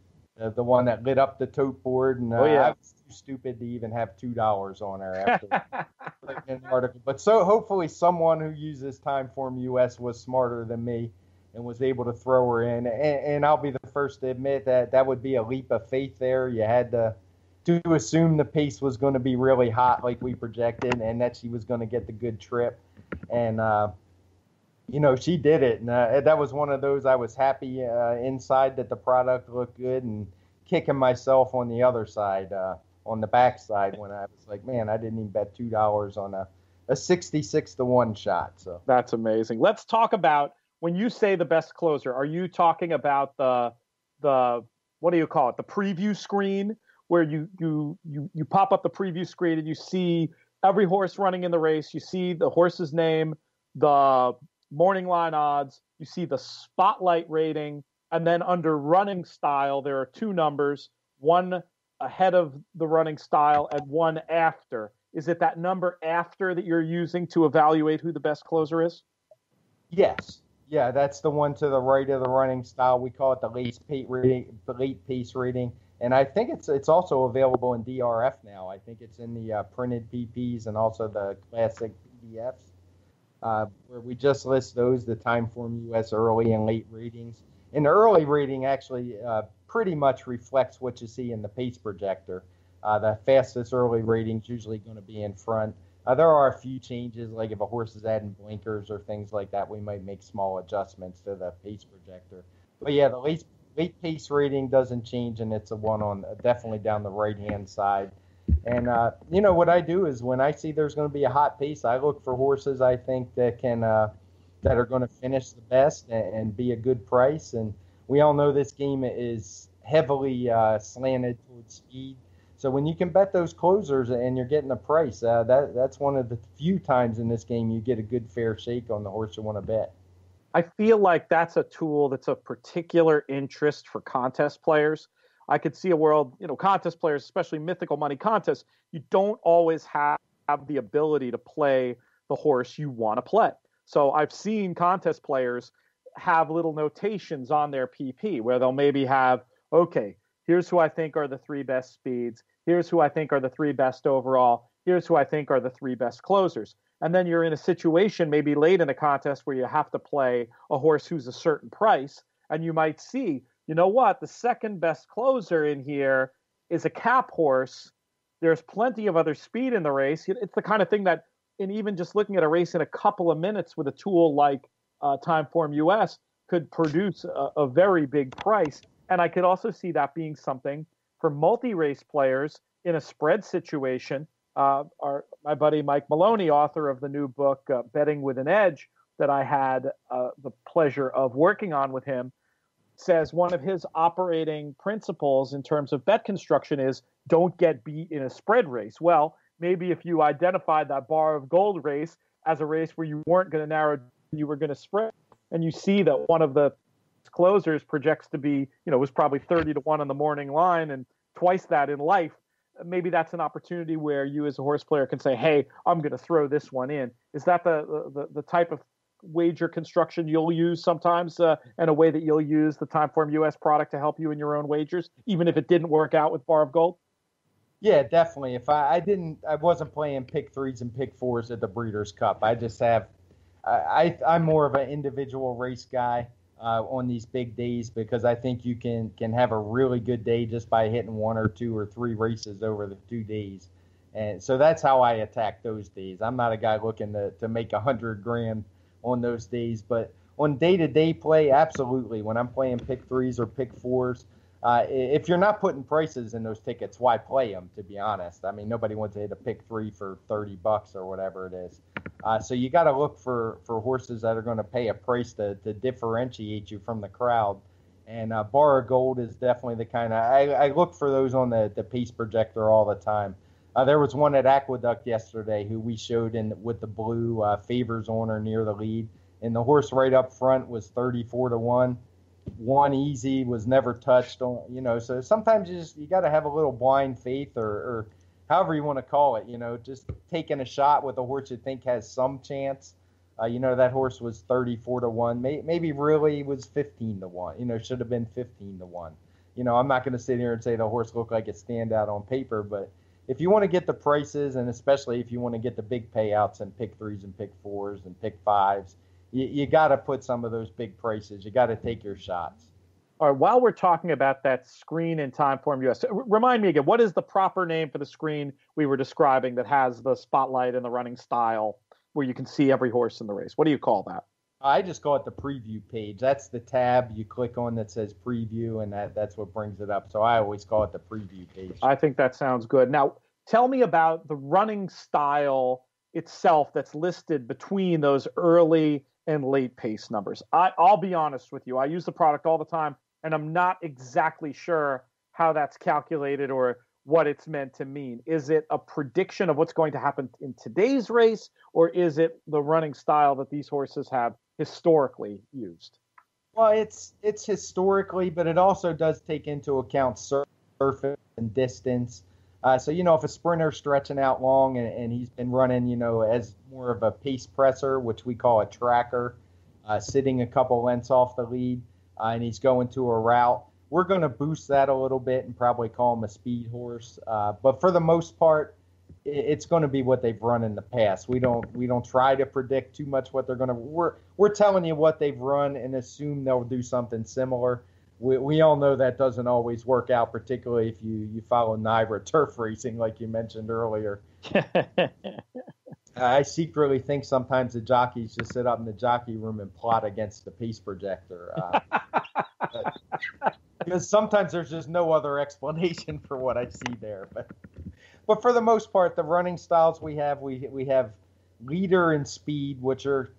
The one that lit up the tote board, and I was too stupid to even have $2 on her after writing the article. But so hopefully someone who uses Timeform US was smarter than me and was able to throw her in. And I'll be the first to admit that would be a leap of faith there. You had to assume the pace was going to be really hot like we projected and that she was going to get the good trip. And, you know, she did it. And that was one of those I was happy inside that the product looked good and kicking myself on the other side, on the back side when I was like, man, I didn't even bet $2 on a 66-1 shot. So that's amazing. Let's talk about when you say the best closer, are you talking about the what do you call it? The preview screen where you pop up the preview screen and you see every horse running in the race. You see the horse's name, the morning line odds, you see the spotlight rating, and then under running style, there are two numbers, one ahead of the running style and one after. Is it that number after that you're using to evaluate who the best closer is? Yes. Yeah, that's the one to the right of the running style. We call it the late pace rating. And I think it's also available in DRF now. I think it's in the printed PPs and also the classic PDFs. Where we just list those, the Timeform US early and late ratings. And the early rating actually pretty much reflects what you see in the pace projector. The fastest early rating is usually going to be in front. There are a few changes, like if a horse is adding blinkers or things like that, we might make small adjustments to the pace projector. But yeah, the late pace rating doesn't change, and it's a one on definitely down the right-hand side. And, you know, what I do is when I see there's going to be a hot pace, I look for horses I think that can that are going to finish the best and be a good price. And we all know this game is heavily slanted towards speed. So when you can bet those closers and you're getting a price, that's one of the few times in this game you get a good fair shake on the horse you want to bet. I feel like that's a tool that's of particular interest for contest players. I could see a world, you know, contest players, especially mythical money contests, you don't always have the ability to play the horse you want to play. So I've seen contest players have little notations on their PP where they'll maybe have, okay, here's who I think are the three best speeds. Here's who I think are the three best overall. Here's who I think are the three best closers. And then you're in a situation maybe late in a contest where you have to play a horse who's a certain price, and you might see, you know what, the second best closer in here is a cap horse. There's plenty of other speed in the race. It's the kind of thing that, in even just looking at a race in a couple of minutes with a tool like Timeform US, could produce a very big price. And I could also see that being something for multi-race players in a spread situation. my buddy Mike Maloney, author of the new book Betting with an Edge, that I had the pleasure of working on with him, says one of his operating principles in terms of bet construction is don't get beat in a spread race. Well, maybe if you identified that bar of gold race as a race where you weren't going to narrow, you were going to spread, and you see that one of the closers projects to be, was probably 30-1 on the morning line and twice that in life, maybe that's an opportunity where you as a horse player can say, hey, I'm going to throw this one in. Is that the type of wager construction you'll use sometimes, and a way that you'll use the Timeform US product to help you in your own wagers, even if it didn't work out with Bar of Gold? Yeah, definitely. If I wasn't playing pick threes and pick fours at the Breeders' Cup. I just have, I'm more of an individual race guy on these big days, because I think you can have a really good day just by hitting 1 or 2 or 3 races over the 2 days. And so that's how I attack those days. I'm not a guy looking to make $100,000 on those days, but on day-to-day play, absolutely. When I'm playing pick threes or pick fours, if you're not putting prices in those tickets, why play them, to be honest? I mean, nobody wants to hit a pick 3 for $30 or whatever it is. So you got to look for horses that are going to pay a price to differentiate you from the crowd. And Bar of Gold is definitely the kind of, I look for those on the pace projector all the time. There was one at Aqueduct yesterday who we showed with the blue favors on or near the lead. And the horse right up front was 34-1. One easy, was never touched on, so sometimes you got to have a little blind faith or however you want to call it, just taking a shot with a horse you think has some chance. That horse was 34-1, maybe really was 15-1, should have been 15-1. I'm not going to sit here and say the horse looked like a standout on paper, but if you want to get the prices, and especially if you want to get the big payouts and pick threes and pick fours and pick fives, you got to put some of those big prices. You got to take your shots. All right, while we're talking about that screen in Timeform US, remind me again, what is the proper name for the screen we were describing that has the spotlight and the running style where you can see every horse in the race? What do you call that? I just call it the preview page. That's the tab you click on that says preview, and that's what brings it up. So I always call it the preview page. I think that sounds good. Now, tell me about the running style itself that's listed between those early and late pace numbers. I'll be honest with you. I use the product all the time, and I'm not exactly sure how that's calculated or what it's meant to mean. Is it a prediction of what's going to happen in today's race, or is it the running style that these horses have historically used? Well, it's historically, but it also does take into account surface and distance. So, if a sprinter's stretching out long and he's been running, as more of a pace presser, which we call a tracker, sitting a couple lengths off the lead, and he's going to a route, we're going to boost that a little bit and probably call him a speed horse. But for the most part, it's going to be what they've run in the past. We don't try to predict too much what they're going to. We're telling you what they've run and assume they'll do something similar. We all know that doesn't always work out, particularly if you follow NYRA turf racing, like you mentioned earlier. I secretly think sometimes the jockeys just sit up in the jockey room and plot against the pace projector. Because sometimes there's just no other explanation for what I see there. But for the most part, the running styles we have leader and speed, which are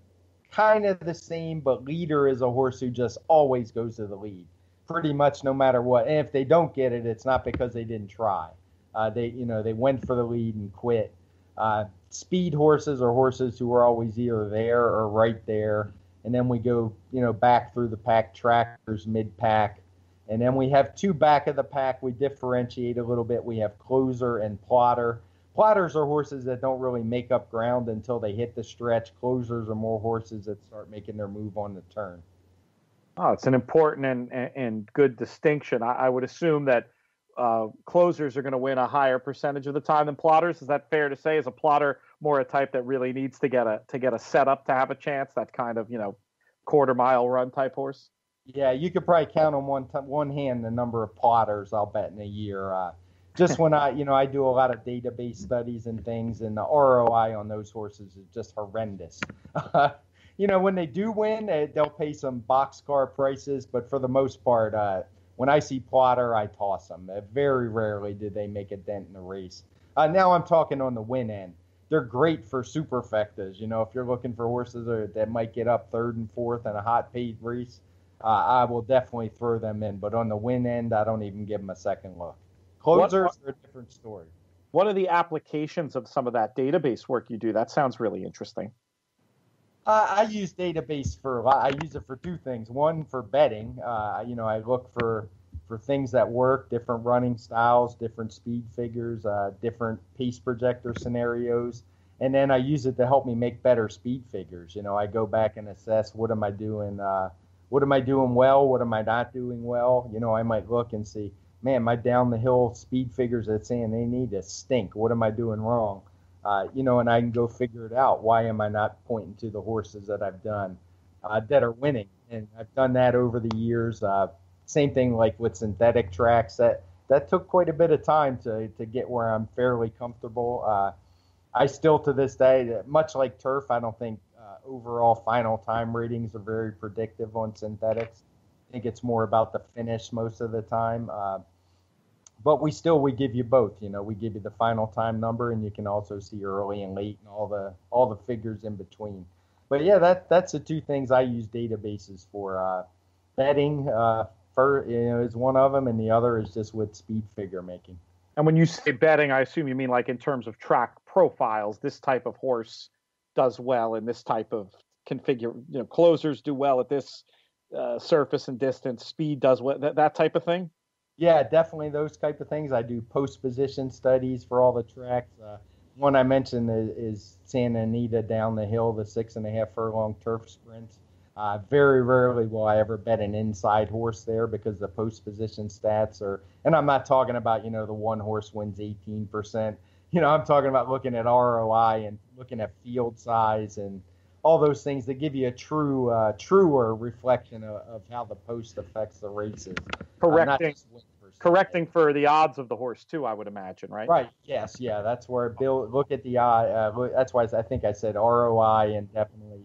kind of the same, but leader is a horse who just always goes to the lead, pretty much no matter what. And if they don't get it, it's not because they didn't try. They went for the lead and quit. Speed horses are horses who are always either there or right there. And then we go, back through the pack, trackers, mid-pack. And then we have 2 back of the pack. We differentiate a little bit. We have closer and plotter. Plotters are horses that don't really make up ground until they hit the stretch. Closers are more horses that start making their move on the turn. Oh, it's an important and good distinction. I would assume that closers are going to win a higher percentage of the time than plotters. Is that fair to say? Is a plotter more a type that really needs to get a setup to have a chance? That kind of quarter mile run type horse. Yeah, you could probably count on one hand the number of plotters I'll bet in a year. Just when I do a lot of database studies and things, and the ROI on those horses is just horrendous. When they do win, they'll pay some boxcar prices, but for the most part, when I see plotter, I toss them. Very rarely do they make a dent in the race. Now I'm talking on the win end. They're great for superfectas. If you're looking for horses that might get up third and fourth in a hot pace race, I will definitely throw them in. But on the win end, I don't even give them a second look. Closers are a different story. What are the applications of some of that database work you do? That sounds really interesting. I use database I use it for two things. One, for betting. I look for things that work, different running styles, different speed figures, different pace projector scenarios. And then I use it to help me make better speed figures. I go back and assess what am I doing well, what am I not doing well. I might look and see, man, my down the hill speed figures that's saying they need to stink. What am I doing wrong? And I can go figure it out. Why am I not pointing to the horses that I've done that are winning? And I've done that over the years. Same thing like with synthetic tracks. That took quite a bit of time to get where I'm fairly comfortable. I still, to this day, much like turf, I don't think overall final time ratings are very predictive on synthetics. I think it's more about the finish most of the time. But we give you both. We give you the final time number, and you can also see early and late and all the figures in between. But yeah, that's the two things I use databases for. Betting is one of them, and the other is just with speed figure making. And when you say betting, I assume you mean like in terms of track profiles. This type of horse does well in this type of configure. Closers do well at this surface and distance. Speed does well. That type of thing. Yeah, definitely those type of things. I do post position studies for all the tracks. One I mentioned is Santa Anita down the hill, the 6.5 furlong turf sprints. Very rarely will I ever bet an inside horse there because the post position stats are, and I'm not talking about, the one horse wins 18%. I'm talking about looking at ROI and looking at field size and all those things that give you a truer reflection of how the post affects the races. Correcting for the odds of the horse too, I would imagine, right? Right. Yes. Yeah. That's where look at the that's why I think I said ROI and definitely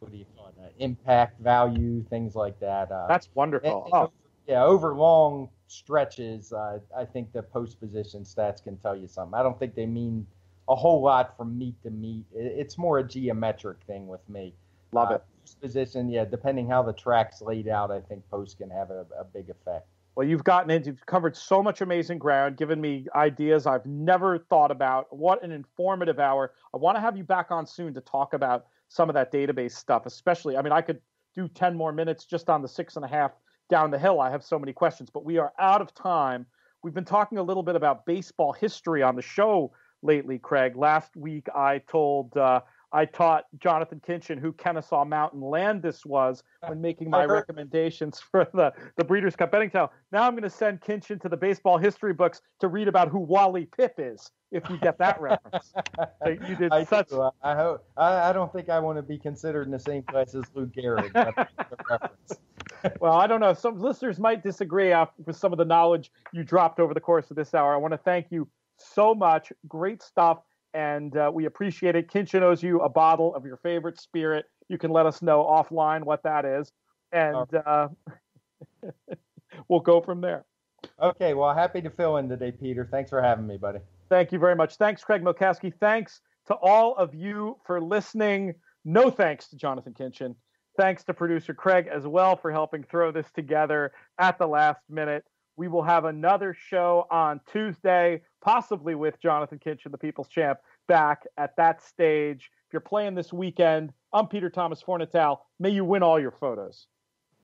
what do you call it? Impact value, things like that. That's wonderful. Over long stretches, I think the post position stats can tell you something. I don't think they mean a whole lot from meet to meet. It's more a geometric thing with me. Love it. Post position, depending how the track's laid out, I think post can have a big effect. Well, you've covered so much amazing ground, given me ideas I've never thought about. What an informative hour. I want to have you back on soon to talk about some of that database stuff, especially. I mean, I could do 10 more minutes just on the 6.5 down the hill. I have so many questions, but we are out of time. We've been talking a little bit about baseball history on the show lately, Craig. Last week, I taught Jonathan Kinchin who Kennesaw Mountain Landis was when making my recommendations for the Breeders' Cup betting towel. Now I'm going to send Kinchin to the baseball history books to read about who Wally Pipp is, if you get that reference. You did such. I hope. I don't think I want to be considered in the same class as Lou Gehrig. Well, I don't know. Some listeners might disagree with some of the knowledge you dropped over the course of this hour. I want to thank you so much. Great stuff. And we appreciate it. Kinchin owes you a bottle of your favorite spirit. You can let us know offline what that is. And we'll go from there. Okay. Well, happy to fill in today, Peter. Thanks for having me, buddy. Thank you very much. Thanks, Craig Milkowski. Thanks to all of you for listening. No thanks to Jonathan Kinchin. Thanks to producer Craig as well for helping throw this together at the last minute. We will have another show on Tuesday, possibly with Jonathan Kinchin, the People's Champ, back at that stage. If you're playing this weekend, I'm Peter Thomas Fornatal. May you win all your photos.